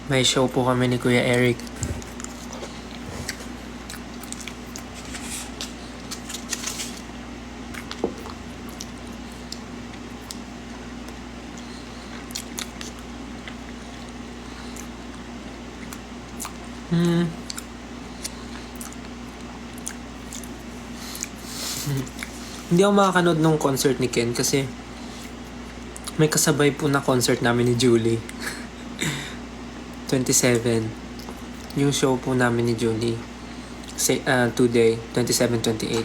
May show po kami ni Kuya Eric. Hindi ako makakanood ng concert ni Ken kasi may kasabay po na concert namin ni Julie. 27. Yung show po namin ni Julie. Today, 27-28.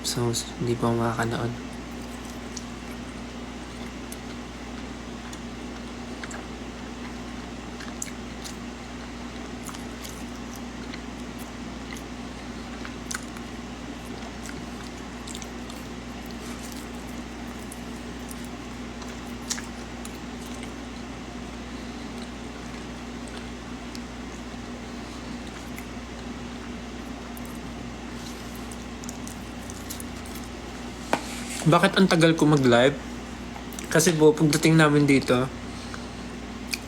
So, hindi po ako makakanood. Bakit ang tagal ko mag-live? Kasi po, pagdating namin dito,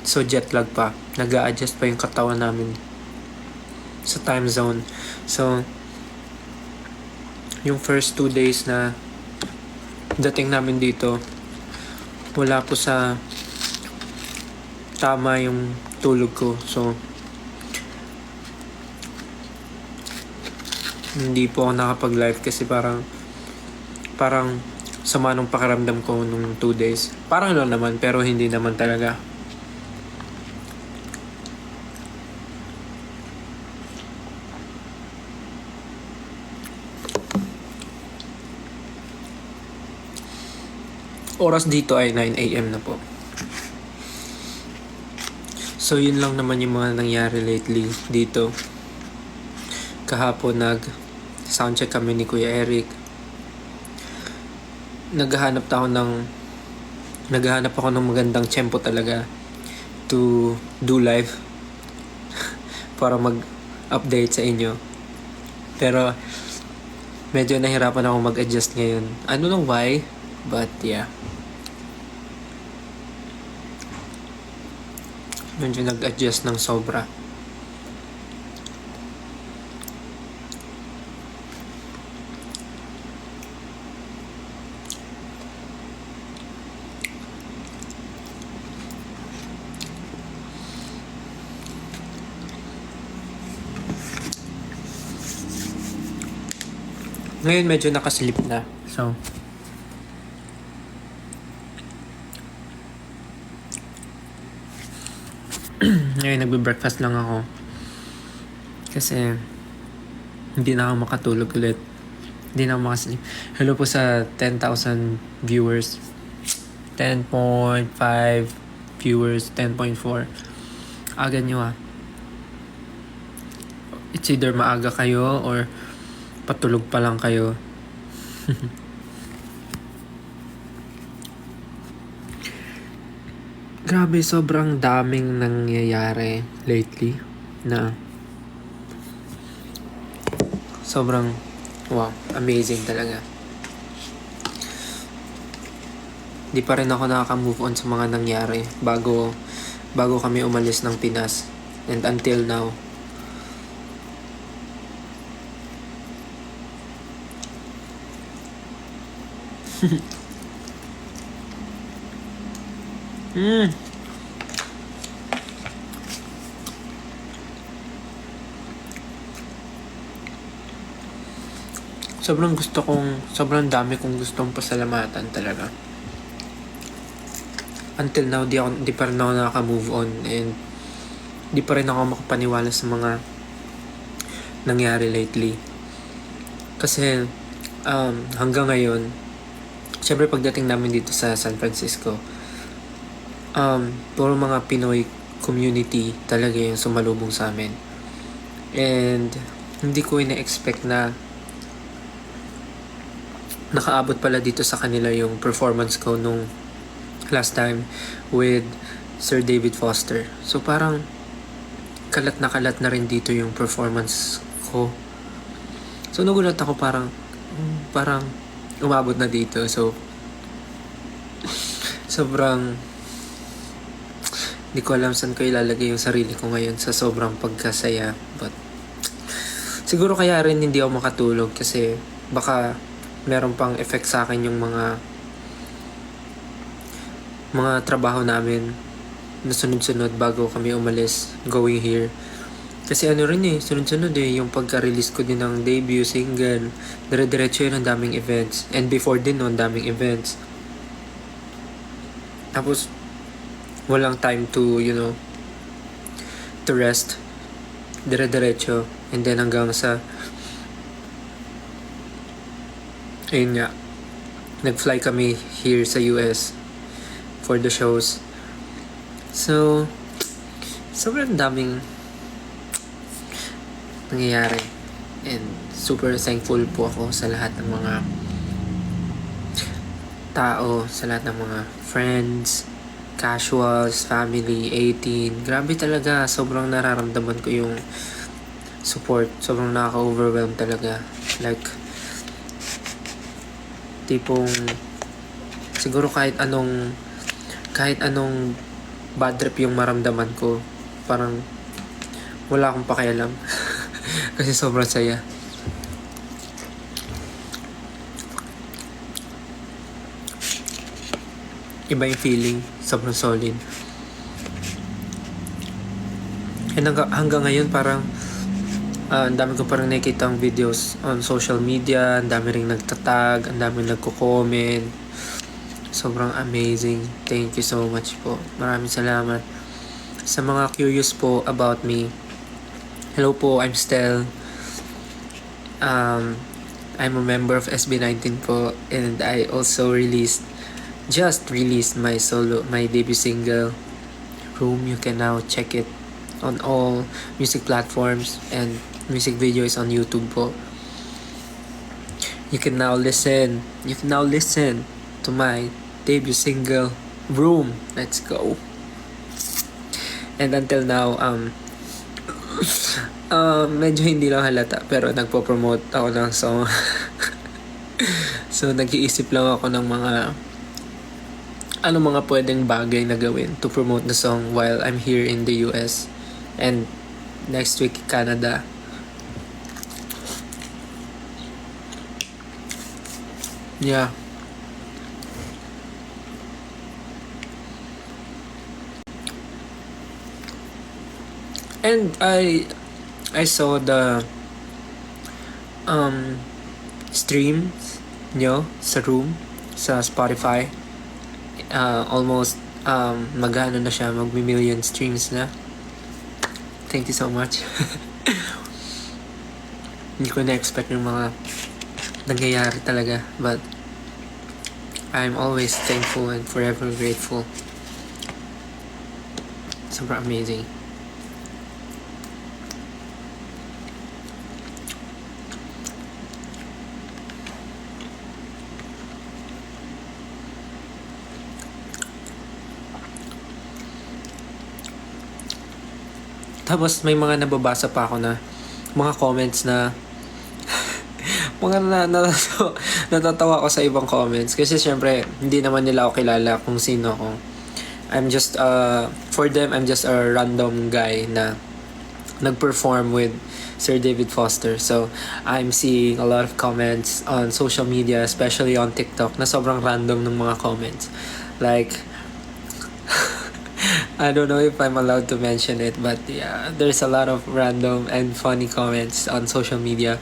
so jet lag pa. Nag-a-adjust pa yung katawan namin sa time zone. So, yung first 2 days na dating namin dito, wala po sa tama yung tulog ko. So, hindi po ako nakapag-live kasi parang sama nung pakiramdam ko nung 2 days. Parang lang naman, pero hindi naman talaga. Oras dito ay 9 AM na po. So, yun lang naman yung mga nangyari lately dito. Kahapon soundcheck kami ni Kuya Eric. Naghahanap ako ng magandang tempo talaga to do live para mag-update sa inyo. Pero medyo nahirapan ako mag-adjust ngayon. I don't know why, but yeah. Medyo nag-adjust ng sobra. Ngayon medyo nakaslip na. So, ngayon nagbe-breakfast lang ako. Kasi hindi na ako makatulog ulit. Hindi na ako makaslip. Hello po sa 10,000 viewers. 10.5 viewers. 10.4. Aga nyo ah. It's either maaga kayo or patulog pa lang kayo. Grabe, sobrang daming nangyayari lately na sobrang wow, amazing talaga. Di pa rin ako nakaka-move on sa mga nangyari bago kami umalis ng Pinas and until now. Sobrang dami kong gustong pasalamatan talaga. Until now, di pa rin ako nakaka-move on and di pa rin ako makapaniwala sa mga nangyari lately. Kasi hanggang ngayon, syempre pagdating namin dito sa San Francisco, puro mga Pinoy community talaga yung sumalubong sa amin. And hindi ko ina-expect na nakaabot pala dito sa kanila yung performance ko nung last time with Sir David Foster. So parang kalat na rin dito yung performance ko. So nagulat ako parang umabot na dito. So sobrang Hindi ko alam saan ko ilalagay yung sarili ko ngayon sa sobrang pagkasaya. But siguro kaya rin hindi ako makatulog kasi baka meron pang effect sa akin yung mga trabaho namin na sunod-sunod bago kami umalis going here. Kasi ano rin sunod-sunod yung pagka-release ko din ng debut single. Dire-diretso yun, ang daming events. And before din ang daming events. Tapos, walang time to, to rest. Dire-diretso. And then hanggang sa, ayun nga, nag-fly kami here sa US for the shows. So, sobrang daming nangyayari. And super thankful po ako sa lahat ng mga tao, sa lahat ng mga friends, casuals, family, 18. Grabe talaga, sobrang nararamdaman ko yung support. Sobrang nakaka-overwhelm talaga. Like, tipong, siguro kahit anong bad trip yung maramdaman ko, parang wala akong pakialam. Kasi sobrang saya. Iba yung feeling. Sobrang solid. And hanggang ngayon parang ang dami ko parang nakikitang videos on social media. Ang dami ring nagtatag. Ang dami nagko-comment. Sobrang amazing. Thank you so much po. Maraming salamat. Sa mga curious po about me, hello po, I'm Stel. I'm a member of SB19 po, and I also just released my debut single, Room. You can now check it on all music platforms, and music video is on YouTube po. You can now listen to my debut single, Room. Let's go. And until now, medyo hindi lang halata, pero nagpo-promote ako ng song. So, nag-iisip lang ako ng mga pwedeng bagay na gawin to promote the song while I'm here in the US. And next week, Canada. Yeah. And I saw the streams nyo sa Room sa Spotify. Almost magano na siya, mag-million streams na. Thank you so much. Hindi ko na-expect yung mga nangyayari talaga, but I'm always thankful and forever grateful. Super amazing. Tapos may mga nababasa pa ako na mga comments na mga natatawa ako sa ibang comments kasi syempre hindi naman nila ako kilala kung sino ako. I'm just for them I'm just a random guy na nag-perform with Sir David Foster. So I'm seeing a lot of comments on social media, especially on TikTok, na sobrang random ng mga comments. Like I don't know if I'm allowed to mention it, but yeah, there's a lot of random and funny comments on social media.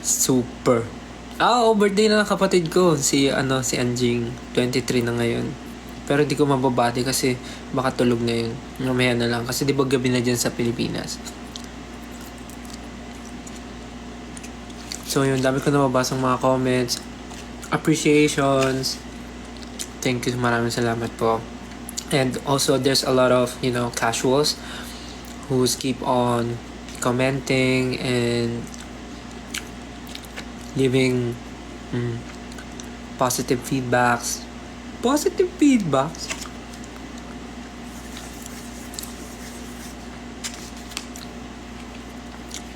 Super. Birthday na ng kapatid ko, si Anjing, 23 na ngayon. Pero di ko mababati kasi baka tulog na yun. Mamaya na lang kasi di ba gabi na dyan sa Pilipinas. So yun, dami ko nababasang mga comments, appreciations. Thank you, maraming salamat po. And also there's a lot of, casuals who's keep on commenting and giving positive feedbacks.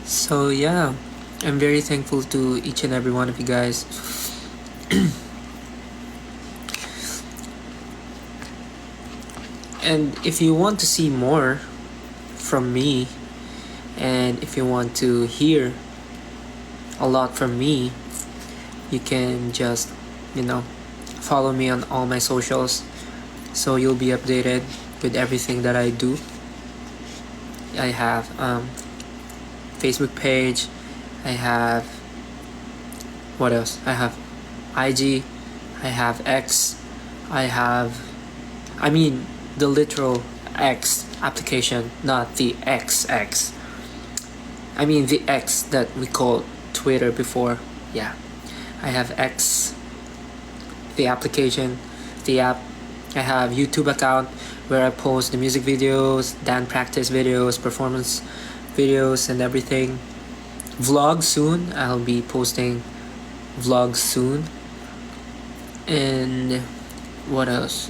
So yeah, I'm very thankful to each and every one of you guys. And if you want to see more from me, and if you want to hear a lot from me, you can just, follow me on all my socials, so you'll be updated with everything that I do. I have Facebook page. I have, what else? I have IG. I have X. I mean the literal X application, not the XX. I mean the X that we called Twitter before. Yeah, I have X, the application, the app. I have YouTube account where I post the music videos, dance practice videos, performance videos, and everything. Vlog soon. I'll be posting vlogs soon. And what else?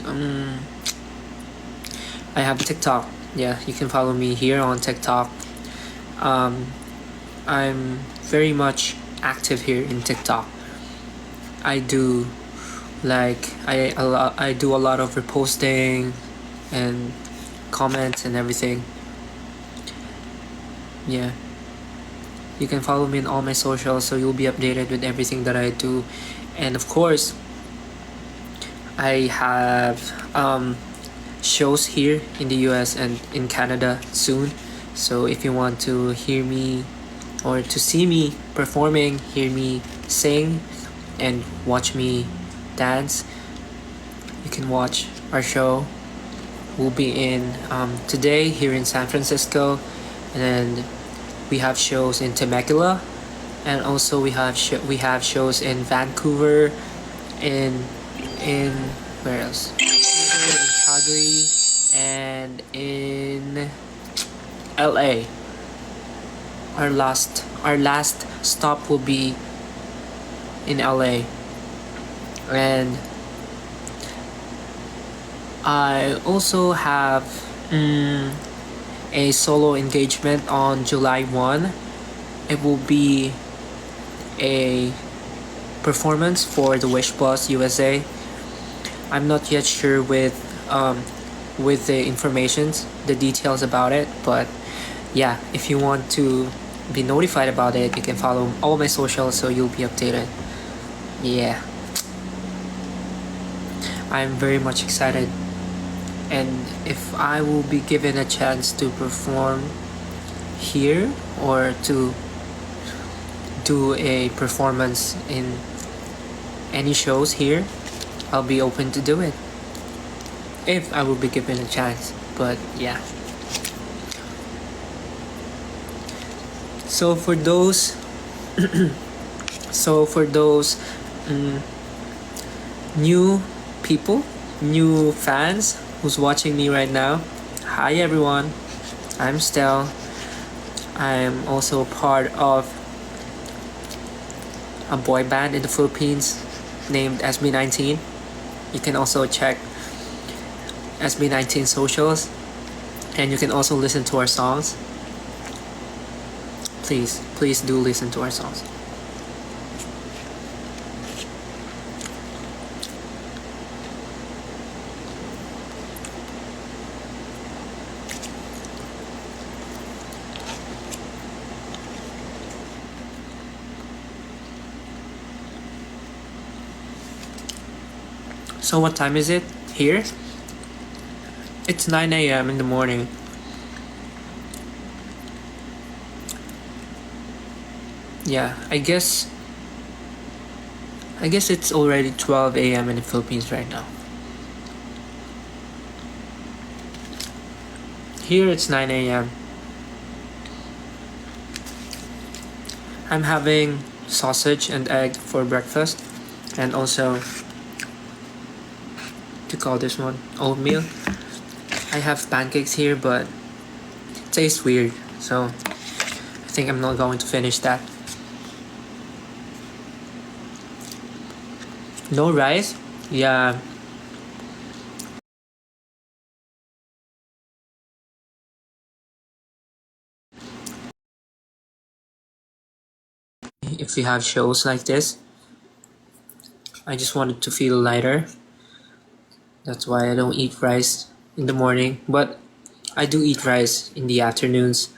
I have TikTok. Yeah, you can follow me here on TikTok. I'm very much active here in TikTok. I do I do a lot of reposting and comments and everything. Yeah, you can follow me on all my socials, so you'll be updated with everything that I do. And of course, I have shows here in the US and in Canada soon. So if you want to hear me or to see me performing, hear me sing, and watch me dance, you can watch our show. We'll be in today here in San Francisco, and then we have shows in Temecula, and also we have shows in Vancouver, in where else? In Calgary, and in LA. Our last stop will be in LA. And I also have a solo engagement on July 1. It will be a performance for the Wish Plus USA. I'm not yet sure with the informations, the details about it, but yeah, if you want to be notified about it, you can follow all my socials, so you'll be updated. Yeah, I'm very much excited, and if I will be given a chance to perform here or to do a performance in any shows here, I'll be open to do it if I will be given a chance. But yeah, so for those new people, new fans who's watching me right now, hi everyone, I'm Stel. I'm also part of a boy band in the Philippines named SB19. You can also check SB19 socials, and you can also listen to our songs. Please do listen to our songs. So what time is it here? It's 9 a.m. in the morning. Yeah, I guess it's already 12 a.m. in the Philippines right now. Here it's 9 a.m. I'm having sausage and egg for breakfast, and also, to call this one, oatmeal. I have pancakes here, but it tastes weird, so I think I'm not going to finish that. No rice? Yeah. If we have shows like this, I just wanted to feel lighter. That's why I don't eat rice in the morning, but I do eat rice in the afternoons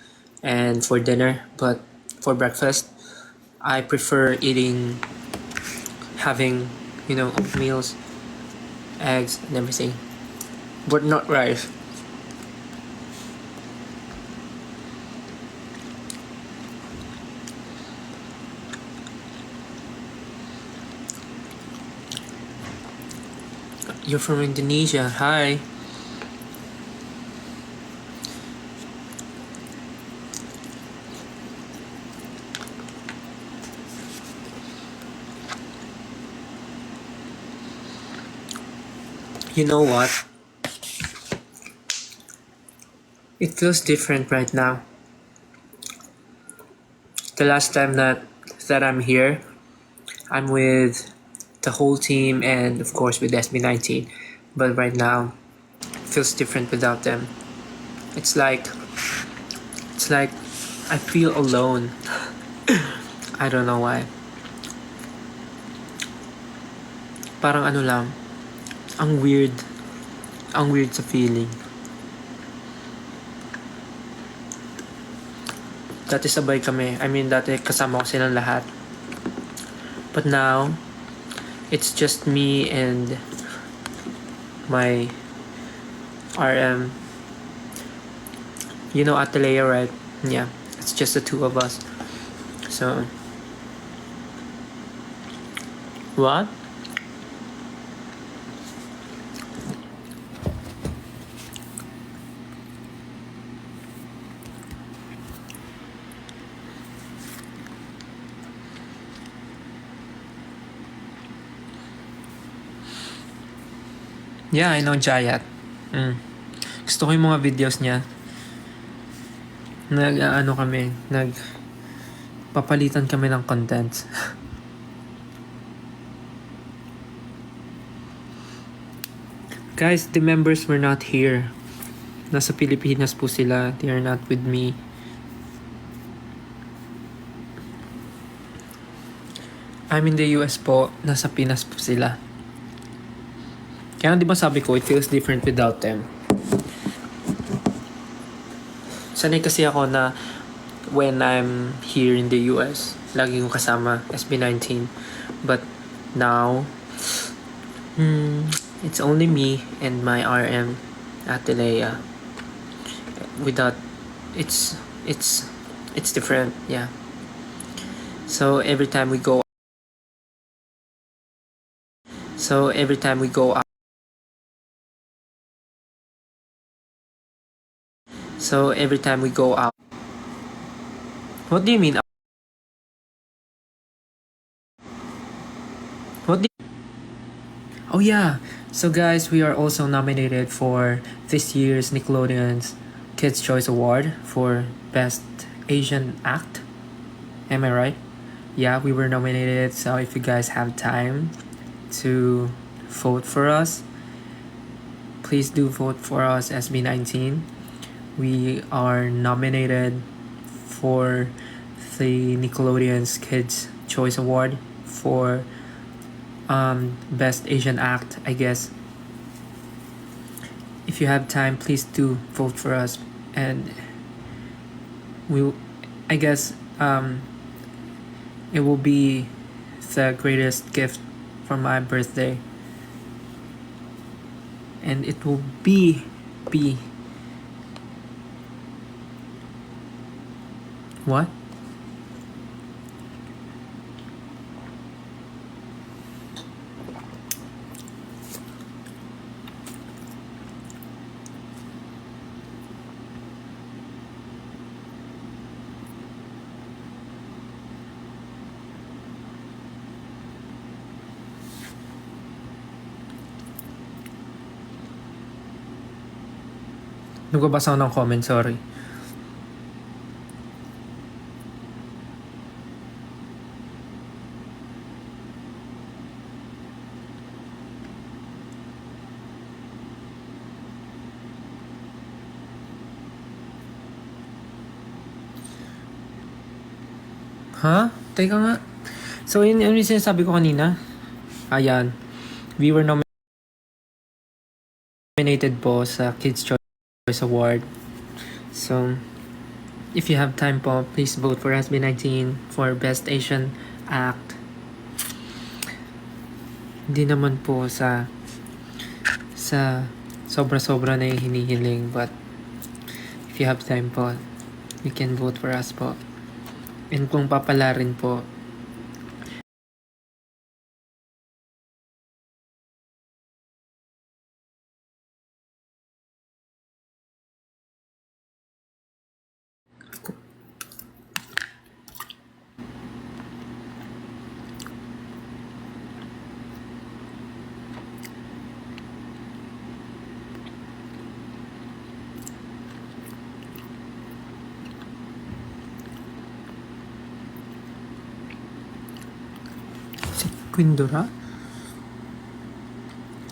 and for dinner. But for breakfast, I prefer having, oatmeals, eggs, and everything, but not rice. You're from Indonesia. Hi. You know what? It feels different right now. The last time that I'm here, I'm with the whole team and of course with SB19. But right now, it feels different without them. It's like I feel alone. I don't know why. Parang ano lang, ang weird. Ang weird sa feeling. Dati sabay kami. I mean, dati kasama ko silang lahat. But now, it's just me and my RM. You know Atalea, right? Yeah, it's just the two of us. So, what? Yeah, I know Jayat. Gusto ko yung mga videos niya. Papalitan kami ng content. Guys, the members were not here. Nasa Pilipinas po sila. They are not with me. I'm in the US po. Nasa Pinas po sila. Kaya di ba sabi ko, it feels different without them. Sanay kasi ako na when I'm here in the US, lagi kong kasama SB19. But now, it's only me and my RM, Atalea. Without, it's different, yeah. So every time we go out, what do you mean? Oh yeah, so guys, we are also nominated for this year's Nickelodeon's Kids' Choice Award for Best Asian Act. Am I right? Yeah, we were nominated, so if you guys have time to vote for us, please do vote for us, SB19. We are nominated for the Nickelodeon's Kids' Choice Award for Best Asian Act, I guess. If you have time, please do vote for us, and I guess it will be the greatest gift for my birthday, and it will be what? Nagbabasa ako ng comment, sorry. Ha? Teka nga. So, yun yung sinasabi ko kanina. Ayan. We were nominated nominated po sa Kids' Choice Award. So, if you have time po, please vote for SB19 for Best Asian Act. Hindi naman po sa sobra-sobra na yung hinihiling, but if you have time po, you can vote for us po. And kung papala rin po, si Quindora,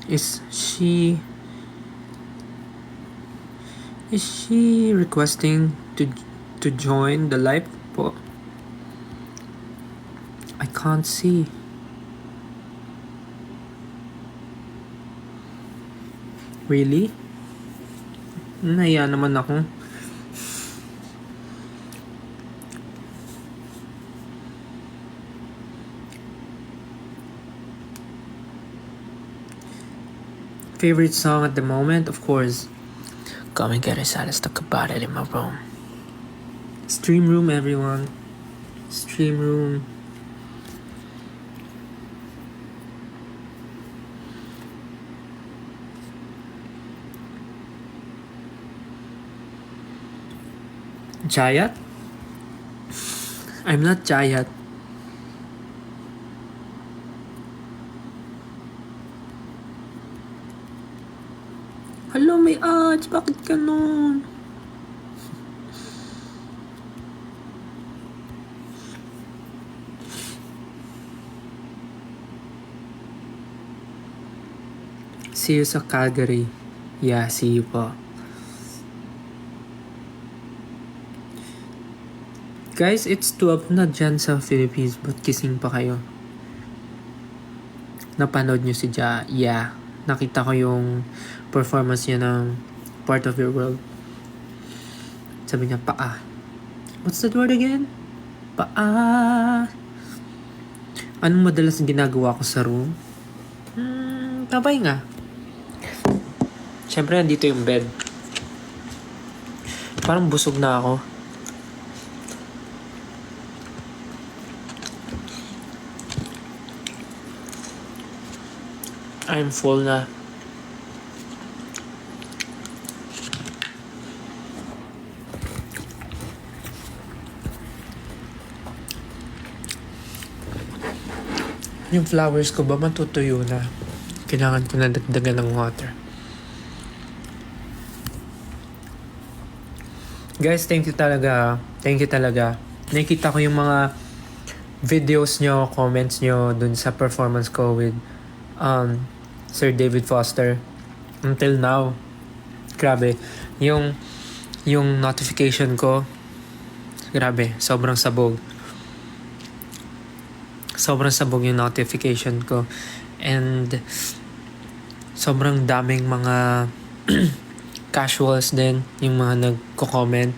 is she requesting to join the live po? I can't see. Really? Naya naman ako. Favorite song at the moment, of course, Come and Get Us, let's talk about it in my room. Stream Room, everyone. Stream Room. Jayat? I'm not Jayat. Hello, may ads. Bakit ganun? See you sa Calgary. Yeah, see you po. Guys, it's 12 na dyan sa Philippines. But gising pa kayo? Napanood nyo si Ja? Yeah. Nakita ko yung performance niya ng Part of Your World. Sabi niya, paa. What's that word again? Paa. Anong madalas ginagawa ko sa room? Tabay nga. Siyempre, nandito yung bed. Parang busog na ako. I'm full na. Yung flowers ko ba matutuyo na? Kailangan ko na dagdagan ng water. Guys, thank you talaga. Thank you talaga. Nakita ko yung mga videos nyo, comments nyo dun sa performance ko with Sir David Foster. Until now, grabe. Yung notification ko, grabe, sobrang sabog. Sobrang sabog yung notification ko. And sobrang daming mga casuals din, yung mga nagko-comment.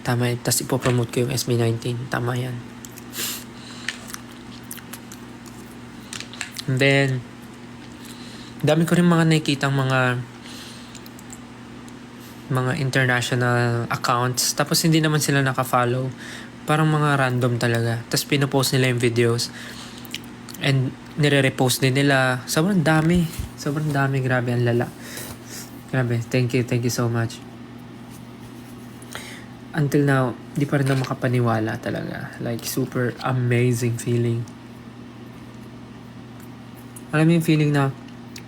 Tama yun. Tapos ipopromote ko yung SB19. Tama yan. And then, dami ko rin mga nakikitang mga international accounts. Tapos hindi naman sila naka-follow. Parang mga random talaga. Tapos pinopost nila yung videos. And nire-repost din nila. Sobrang dami. Sobrang dami. Grabe, ang lala. Grabe. Thank you so much. Until now, di pa rin ako makapaniwala talaga. Like, super amazing feeling. Alam mo yung feeling na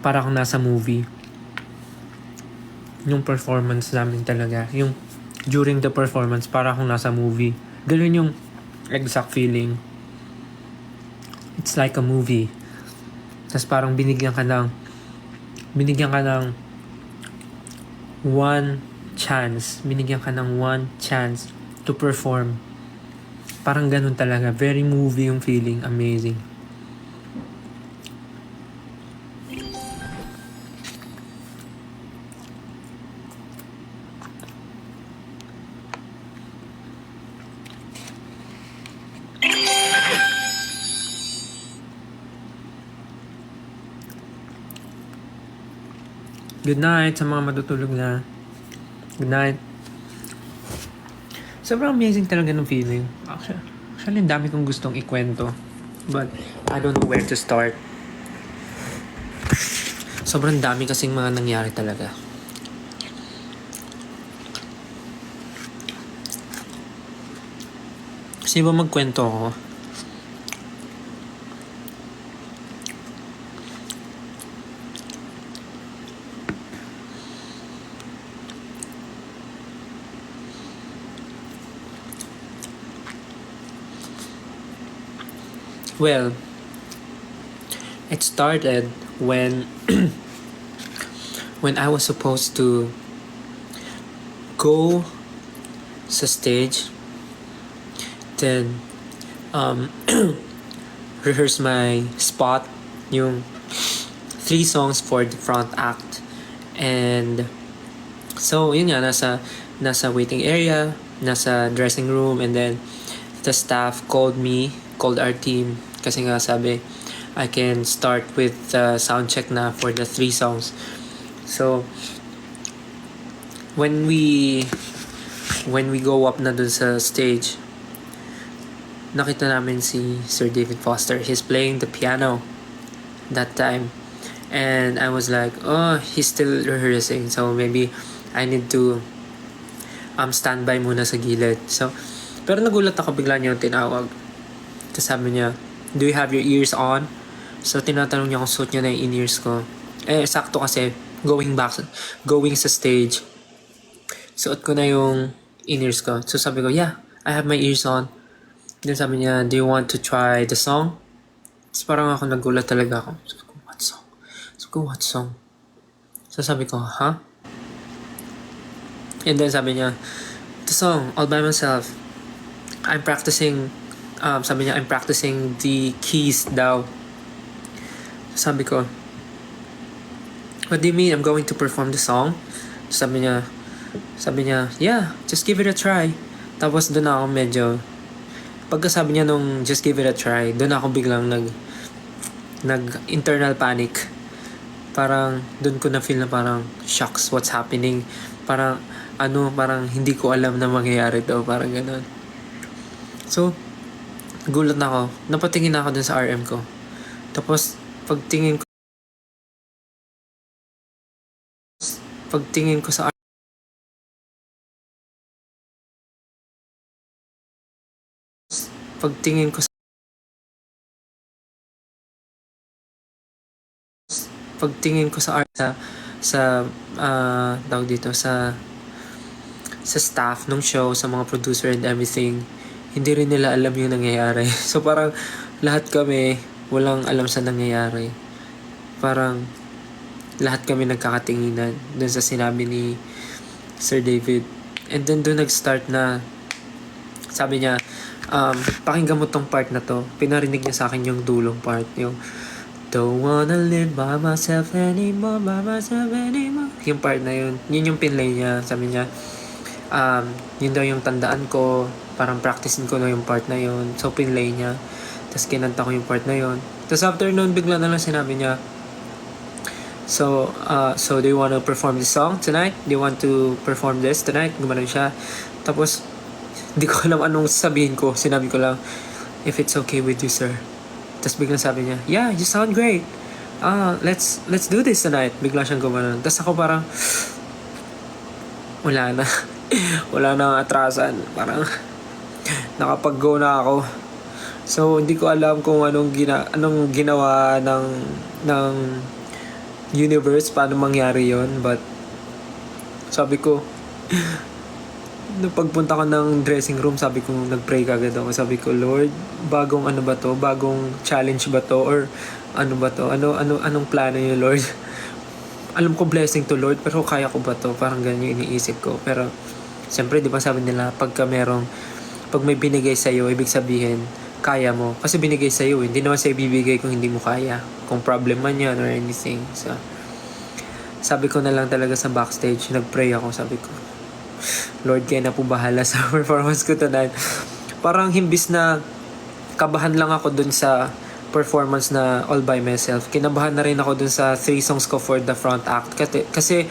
para akong nasa movie. Yung performance namin talaga. Yung during the performance, para akong nasa movie. Ganun yung exact feeling. It's like a movie. Tapos parang binigyan ka ng one chance. Binigyan ka ng one chance to perform. Parang ganun talaga. Very movie yung feeling. Amazing. Good night sa mga matutulog na. Good night. Sobrang amazing talaga ng feeling. Actually, ang dami kong gustong ikwento. But, I don't know where to start. Sobrang dami kasing mga nangyari talaga. Kasi ba magkwento ako? Well, it started when when I was supposed to go sa stage, then rehearse my spot, yung 3 songs for the front act. And so yun nga, nasa waiting area, nasa dressing room, and then the staff called our team, kasi nga sabi I can start with sound check na for the 3 songs. So when we go up na dun sa stage, nakita namin si Sir David Foster. He's playing the piano that time, and I was like, oh, he's still rehearsing, so maybe I need to standby muna sa gilid. So pero nagulat ako, bigla niya yung tinawag. Tapos sabi niya, do you have your ears on? So tinatanong niya kung suot niya na yung in-ears ko. Sakto kasi going sa stage, suot ko na yung in-ears ko. So sabi ko, yeah, I have my ears on. Then sabi niya, do you want to try the song? Tapos parang ako nagulat talaga ako. Sabi ko, what song? What song? So sabi ko, huh? And then sabi niya, the song, All By Myself. I'm practicing, sabi niya, I'm practicing the keys daw. Sabi ko, what do you mean I'm going to perform the song? Sabi niya, yeah, just give it a try. Tapos doon ako medyo, pagkasabi niya nung just give it a try, doon ako biglang nag internal panic. Parang doon ko na feel na parang shocks, what's happening? Parang hindi ko alam na mangyayari daw, parang gano'n. So gulat na ako, napatingin na ako dun sa RM ko. Tapos pagtingin ko sa tawag dito sa staff ng show, sa mga producer and everything, hindi rin nila alam yung nangyayari. So parang lahat kami walang alam sa nangyayari. Parang lahat kami nagkakatinginan dun sa sinabi ni Sir David. And then doon nag-start na, sabi niya, pakinggan mo tong part na to. Pinarinig niya sa akin yung dulong part, yung don't wanna live by myself anymore. Yung part na yun yung pinlay niya. Sabi niya, yun daw yung tandaan ko, parang practicein ko na yung part na yun. So pinlay niya, tapos kinanta ko yung part na yun. Tapos after nun, bigla na lang sinabi niya, so do you want to perform this song tonight? Do you want to perform this tonight? Gumanon siya. Tapos hindi ko alam anong sabihin ko. Sinabi ko lang, if it's okay with you, sir. Tapos biglang sabi niya, yeah, you sound great. Let's do this tonight. Bigla siyang gumanon. Tapos ako parang wala na atrasan. Parang nakapag-go na ako. So hindi ko alam kung anong ginawa ng universe, paano mangyari yon. But sabi ko, nung pagpunta ko ng dressing room, sabi ko, nag-pray kagad ako. Sabi ko, Lord, bagong ano ba to? Bagong challenge ba to? Or ano ba to? Anong plano niyo, Lord? Alam ko blessing to, Lord, pero kaya ko ba to? Parang ganyan yung iniisip ko. Pero siyempre, di ba sabi nila, pag may binigay sa'yo, ibig sabihin, kaya mo. Kasi binigay sa'yo, hindi naman sa'yo bibigay kung hindi mo kaya. Kung problem man yan or anything. So, sabi ko na lang talaga sa backstage, nag-pray ako, sabi ko, Lord, kayo na po bahala sa performance ko tonight. Parang himbis na kabahan lang ako dun sa performance na all by myself. Kinabahan na rin ako dun sa 3 songs ko for the front act. Kasi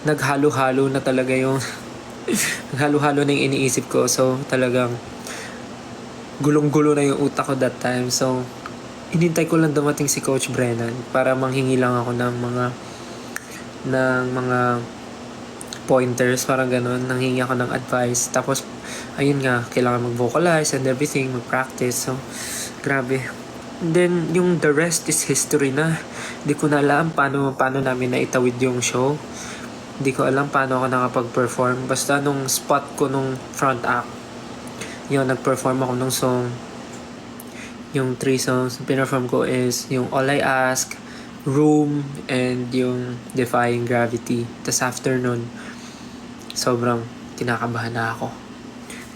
naghalo-halo na talaga yung naghalo-halo na yung iniisip ko. So talagang gulong-gulo na yung utak ko that time. So inintay ko lang dumating si Coach Brennan para manghingi lang ako ng mga pointers, parang ganun. Nanghingi ako ng advice. Tapos ayun nga, kailangan mag-vocalize and everything, mag-practice. So grabe. And then yung the rest is history na. Hindi ko na alam paano namin naitawid yung show. Hindi ko alam paano ako nakapag-perform. Basta nung spot ko nung front act, yun, nag-perform ako nung song. Yung 3 songs na pinperform ko is yung All I Ask, Room, and yung Defying Gravity. Tas after nun, sobrang kinakabahan na ako.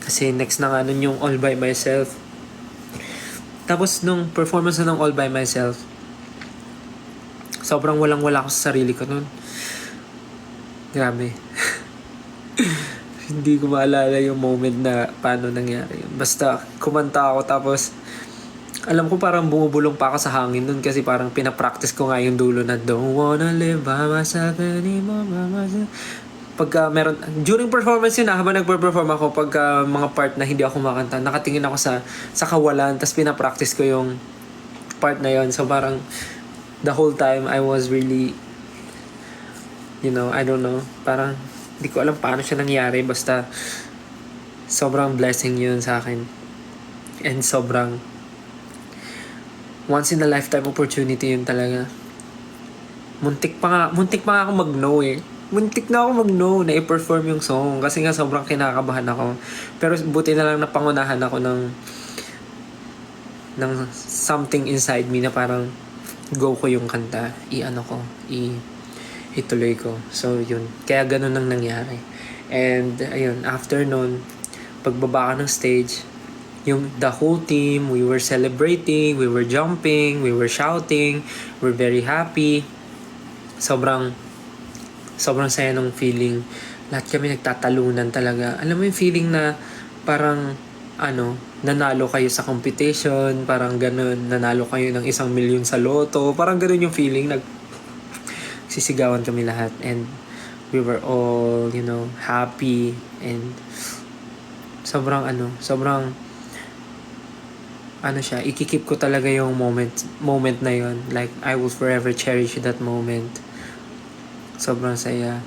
Kasi next na nga nun yung All By Myself. Tapos nung performance na ng All By Myself, sobrang walang-wala ako sa sarili ko nun. Grabe. Hindi ko maalala yung moment na paano nangyari yun. Basta kumanta ako tapos alam ko parang bumubulong pa ako sa hangin nun kasi parang pinapractice ko nga yung dulo na don't wanna live by myself anymore, by myself. Pagka meron, during performance yun habang nagpe-perform ako, pagka mga part na hindi ako makanta, nakatingin ako sa kawalan, tapos pinapractice ko yung part na yun. So parang the whole time I was really, I don't know, parang di ko alam paano siya nangyari, basta sobrang blessing yun sa akin. And sobrang once in a lifetime opportunity yun talaga. Muntik pa nga ako mag-no eh. Muntik na ako mag-no na i-perform yung song kasi nga sobrang kinakabahan ako. Pero buti na lang napangunahan ako ng something inside me na parang go ko yung kanta, ituloy ko. So yun, kaya ganun ang nangyari. And ayun, after nun, pagbaba ka ng stage, yung the whole team, we were celebrating, we were jumping, we were shouting, we're very happy. Sobrang saya nung feeling. Lahat kami nagtatalunan talaga. Alam mo yung feeling na parang nanalo kayo sa competition, parang ganun, nanalo kayo ng 1 million sa loto, parang ganun yung feeling. Sisigawan kami lahat and we were all, happy and sobrang siya, ikikip ko talaga yung moment na yon. Like, I will forever cherish that moment. Sobrang saya.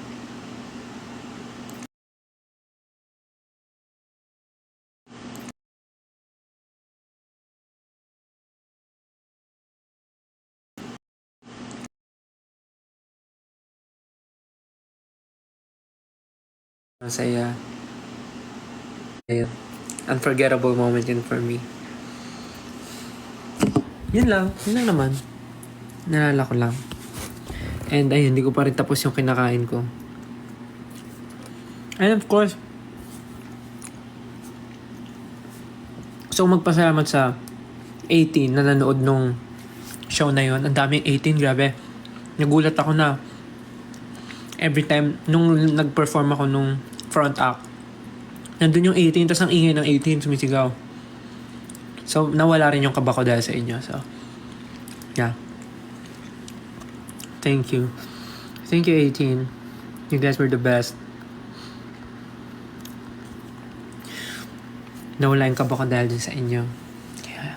Saya. Ayun. Unforgettable moment yun for me. Yun lang naman. Nalala ko lang. And ayun, hindi ko pa rin tapos yung kinakain ko. And of course, so magpasalamat sa 18 na nanood nung show na yun. Ang daming 18, grabe. Nagulat ako na every time nung nag-perform ako nung front act, nandun yung 18, tas ang ingay ng 18 sumisigaw. So nawala rin yung kaba ko dahil sa inyo. So yeah, thank you 18, you guys were the best. Nawala yung kaba ko dahil din sa inyo. Kaya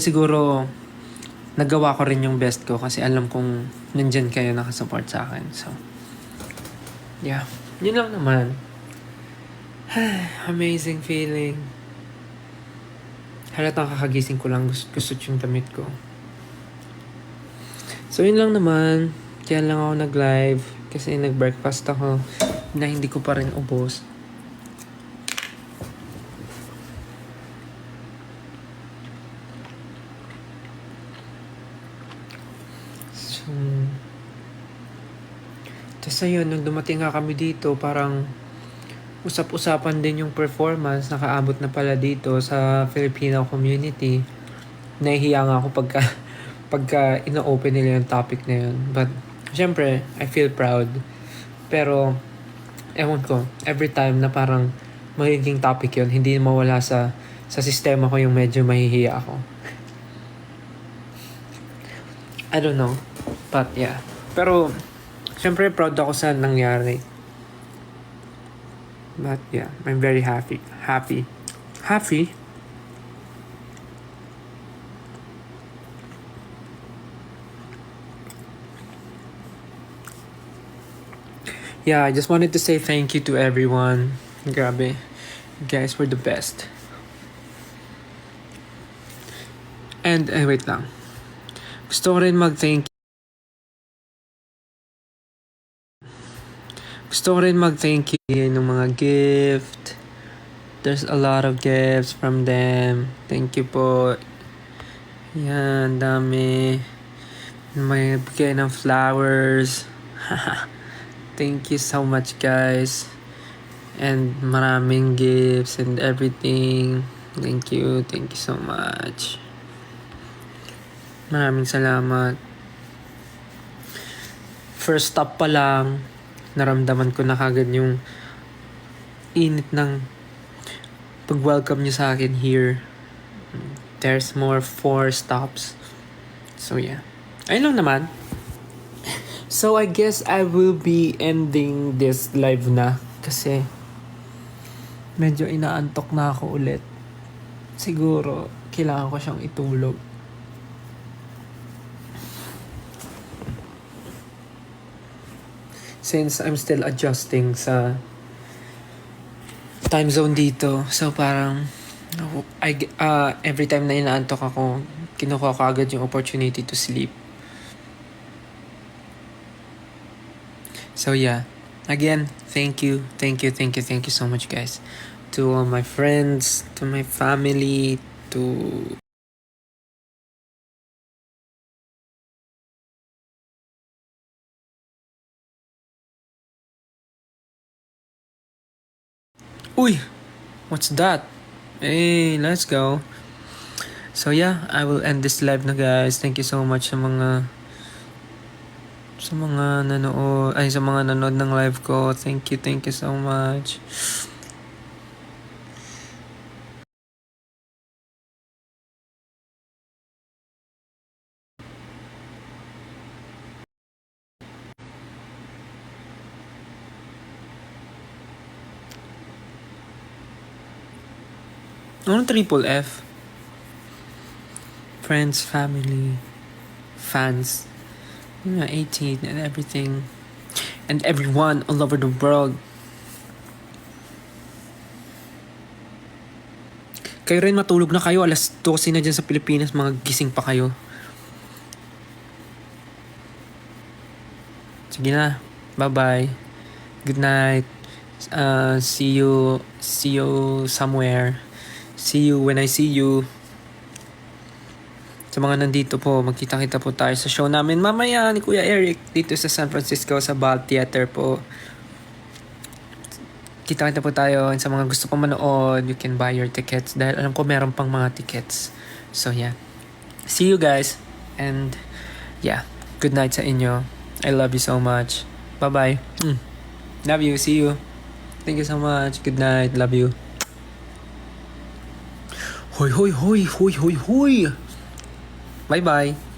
siguro nagawa ko rin yung best ko kasi alam kong nandyan kayo nakasupport sa akin. So yeah, yun lang naman. Amazing feeling. Halatang kakagising ko lang, gusto yung damit ko. So yun lang naman. Kaya lang ako nag-live kasi nag-breakfast ako na hindi ko pa rin ubos. So tas ayun, nung dumating nga kami dito, parang usap-usapan din yung performance. Nakaabot na pala dito sa Filipino community. Nahihiya nga ako pagka ina-open nila yung topic na yun. But syempre, I feel proud. Pero ewan ko, every time na parang magiging topic yun, hindi mawala sa sistema ko yung medyo mahihiya ako. I don't know. But yeah. Pero, syempre proud ako sa nangyari. But yeah, I'm very happy. Happy. Happy? Yeah, I just wanted to say thank you to everyone. Grabe. You guys were the best. And, wait lang. Gusto ko rin mag-thank you ng mga gift. There's a lot of gifts from them. Thank you po. Yan, dami. May bigay ng flowers. Thank you so much, guys. And maraming gifts and everything. Thank you so much. Maraming salamat. First stop pa lang, naramdaman ko na kagad yung init ng pag-welcome nyo sa akin here. There's more 4 stops. So yeah. Ayun lang naman. So I guess I will be ending this live na. Kasi medyo inaantok na ako ulit. Siguro kailangan ko siyang itulog. Since I'm still adjusting sa time zone dito. So parang every time na inaantok ako, kinukuha ko agad yung opportunity to sleep. So yeah, again, thank you so much, guys. To all my friends, to my family, to Uy! What's that? Hey, let's go. So yeah, I will end this live na, guys. Thank you so much sa mga nanood ng live ko. Thank you so much. Anong triple F? Friends, family, fans, 18 and everything, and everyone all over the world. Kayo rin matulog na kayo, alas 12 na dyan sa Pilipinas, mga gising pa kayo. Sige na, bye-bye. Good night. See you somewhere. See you when I see you. Sa mga nandito po, magkita-kita po tayo sa show namin mamaya ni Kuya Eric dito sa San Francisco sa Bal Theater po. Kita-kita po tayo, and sa mga gusto pa manood, you can buy your tickets dahil alam ko meron pang mga tickets. So yeah. See you guys, and yeah, good night sa inyo. I love you so much. Bye-bye. Love you. See you. Thank you so much. Good night. Love you. Hoy. Bye-bye.